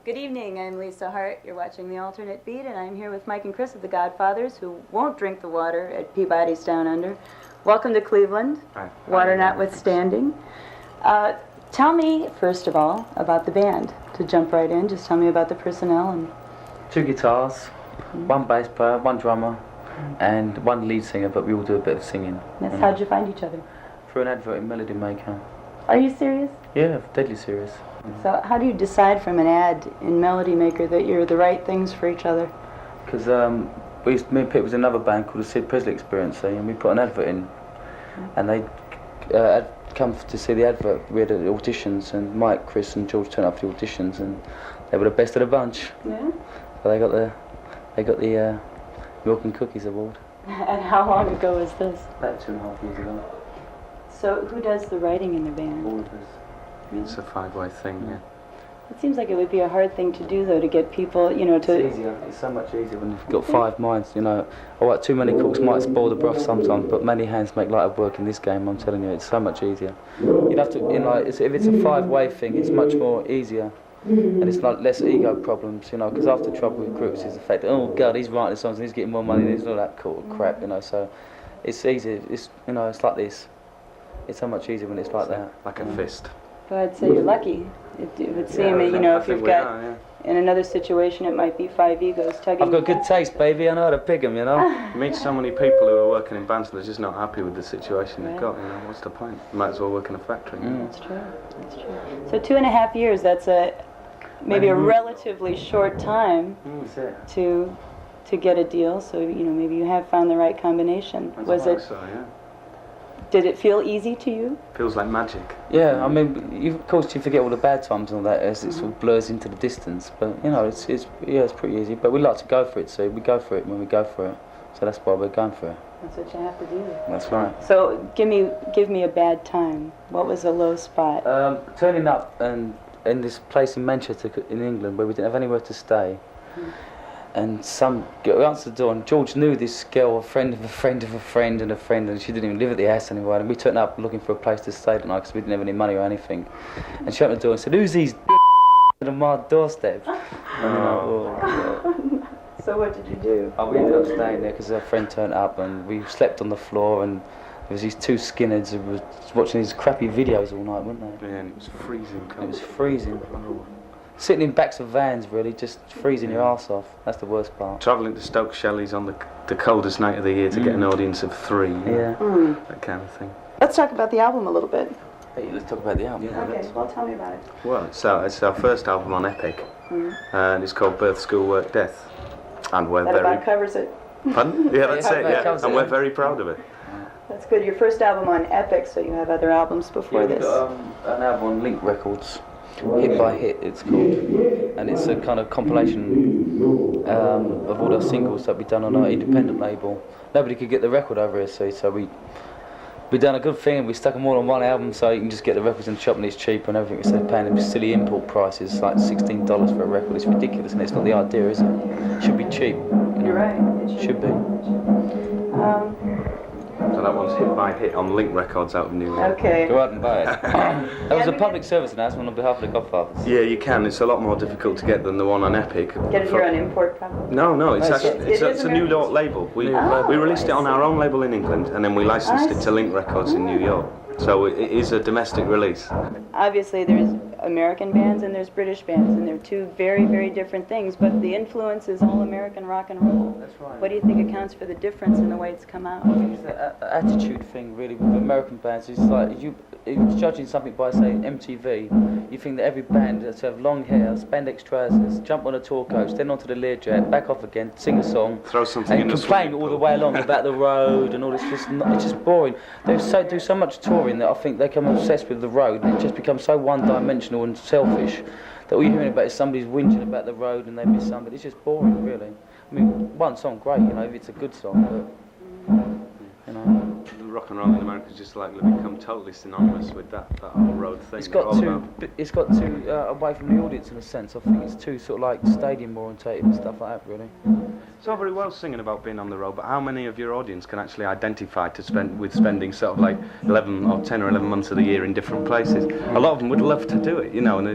Good evening, I'm Lisa Hart. You're watching The Alternate Beat, and I'm here with Mike and Chris of the Godfathers, who won't drink the water at Peabody's Down Under. Welcome to Cleveland, Hi. water notwithstanding. Tell me, first of all, about the band. To jump right in, just tell me about the personnel. And 2 guitars, 1 bass player, 1 drummer, and 1 lead singer, but we all do a bit of singing. Yes, how'd you find each other? Through an advert in Melody Maker. Are you serious? Yeah, deadly serious. So how do you decide from an ad in Melody Maker that you're the right things for each other? Because me and Pete was in another band called the Sid Presley Experience, and we put an advert in, and they come to see the advert. We had the auditions, and Mike, Chris, and George turned up for the auditions, and they were the best of the bunch. Yeah. So they got the Milk and Cookies Award. And how long ago was this? About 2.5 years ago. So who does the writing in the band? All of us. It's a 5-way thing, yeah. It seems like it would be a hard thing to do, though, to get people, to... It's easier. It's so much easier when you've got 5 minds, Alright, too many cooks might spoil the broth sometimes, but many hands make light of work in this game, I'm telling you, it's so much easier. You'd have to, if it's a 5-way thing, it's much more easier. And it's like less ego problems, because after trouble with groups is the fact that, oh God, he's writing the songs and he's getting more money and he's all that cool crap, so it's easy, it's like this. It's so much easier when it's like that. Like a fist. But I'd say you're lucky. It would seem, if you've got, in another situation, it might be 5 egos tugging. I've got good taste, baby, I know how to pick them, You meet so many people who are working in bands and they're just not happy with the situation they've got, what's the point? You might as well work in a factory. That's true, that's true. So 2.5 years, that's maybe a relatively short time to get a deal, so, maybe you have found the right combination. Did it feel easy to you? Feels like magic. Yeah, I mean, of course you forget all the bad times and all that as it sort of blurs into the distance. But it's pretty easy. But we like to go for it, so we go for it when we go for it. So that's why we're going for it. That's what you have to do. That's right. So give me a bad time. What was a low spot? Turning up and in this place in Manchester in England where we didn't have anywhere to stay. And some girl answered the door, and George knew this girl, a friend of a friend of a friend and a friend, and she didn't even live at the house anymore. And we turned up looking for a place to stay that night because we didn't have any money or anything. And she opened the door and said, "Who's these on my doorstep?" So what did you do? We ended up staying there because our friend turned up, and we slept on the floor, and there was these 2 skinheads who were watching these crappy videos all night, weren't they? Yeah, and it was freezing cold. It was freezing. Sitting in backs of vans, really, just freezing your arse off. That's the worst part. Travelling to Stoke Shelley's on the coldest night of the year to get an audience of 3. That kind of thing. Let's talk about the album a little bit. Hey, let's talk about the album. Okay, well, tell me about it. Well, it's our first album on Epic, and it's called Birth, School, Work, Death. And we're That about covers it. Pardon? Yeah, that's it, yeah. And we're very proud of it. That's good. Your first album on Epic, so you have other albums before this. We've got an album on Link Records. Hit by Hit, it's called, and it's a kind of compilation of all our singles that we've done on our independent label. Nobody could get the record over here, so we done a good thing and we stuck them all on one album, so you can just get the records in the shop and it's cheap and everything. Instead of paying them silly import prices, like $16 for a record, it's ridiculous, and it's not the idea, is it? It should be cheap. You're right. It should be. So that one's Hit by Hit on Link Records out of New York. Okay. Go out and buy it. That was a public service announcement on behalf of the Godfathers. Yeah, you can. It's a lot more difficult to get than the one on Epic. Get it here on import, probably. No, it's actually it's a New American. York label. We released it on our own label in England, and then we licensed it to Link Records in New York. So it is a domestic release. Obviously, there's American bands and there's British bands, and they're 2 very, very different things, but the influence is all American rock and roll. That's right. What do you think accounts for the difference in the way it's come out? I think it's the attitude thing, really, with American bands. It's like, if judging something by, say, MTV, you think that every band has to have long hair, spandex trousers, jump on a tour coach, then onto the Learjet, back off again, sing a song, Throw something in and the complain swimming all the pool. way along about the road and all this. It's just boring. They do so much touring that I think they become obsessed with the road, and it just becomes so one-dimensional and selfish that all you're hearing about is somebody's whinging about the road and they miss somebody. It's just boring, really. I mean, one song, great, if it's a good song, but, The rock and roll in America has just like become totally synonymous with that whole road thing. It's got too away from the audience in a sense. I think it's too sort of like stadium orientated and stuff like that, really. It's all very well singing about being on the road, but how many of your audience can actually identify with spending sort of like 11 or 10 or 11 months of the year in different places? A lot of them would love to do it, you know, and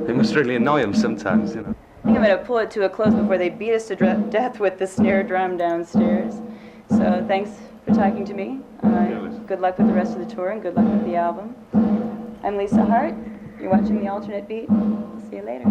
it must really annoy them sometimes, you know. I think I'm going to pull it to a close before they beat us to death with the snare drum downstairs. So thanks for talking to me. Good luck with the rest of the tour and good luck with the album. I'm Lisa Hart. You're watching The Alternate Beat. See you later.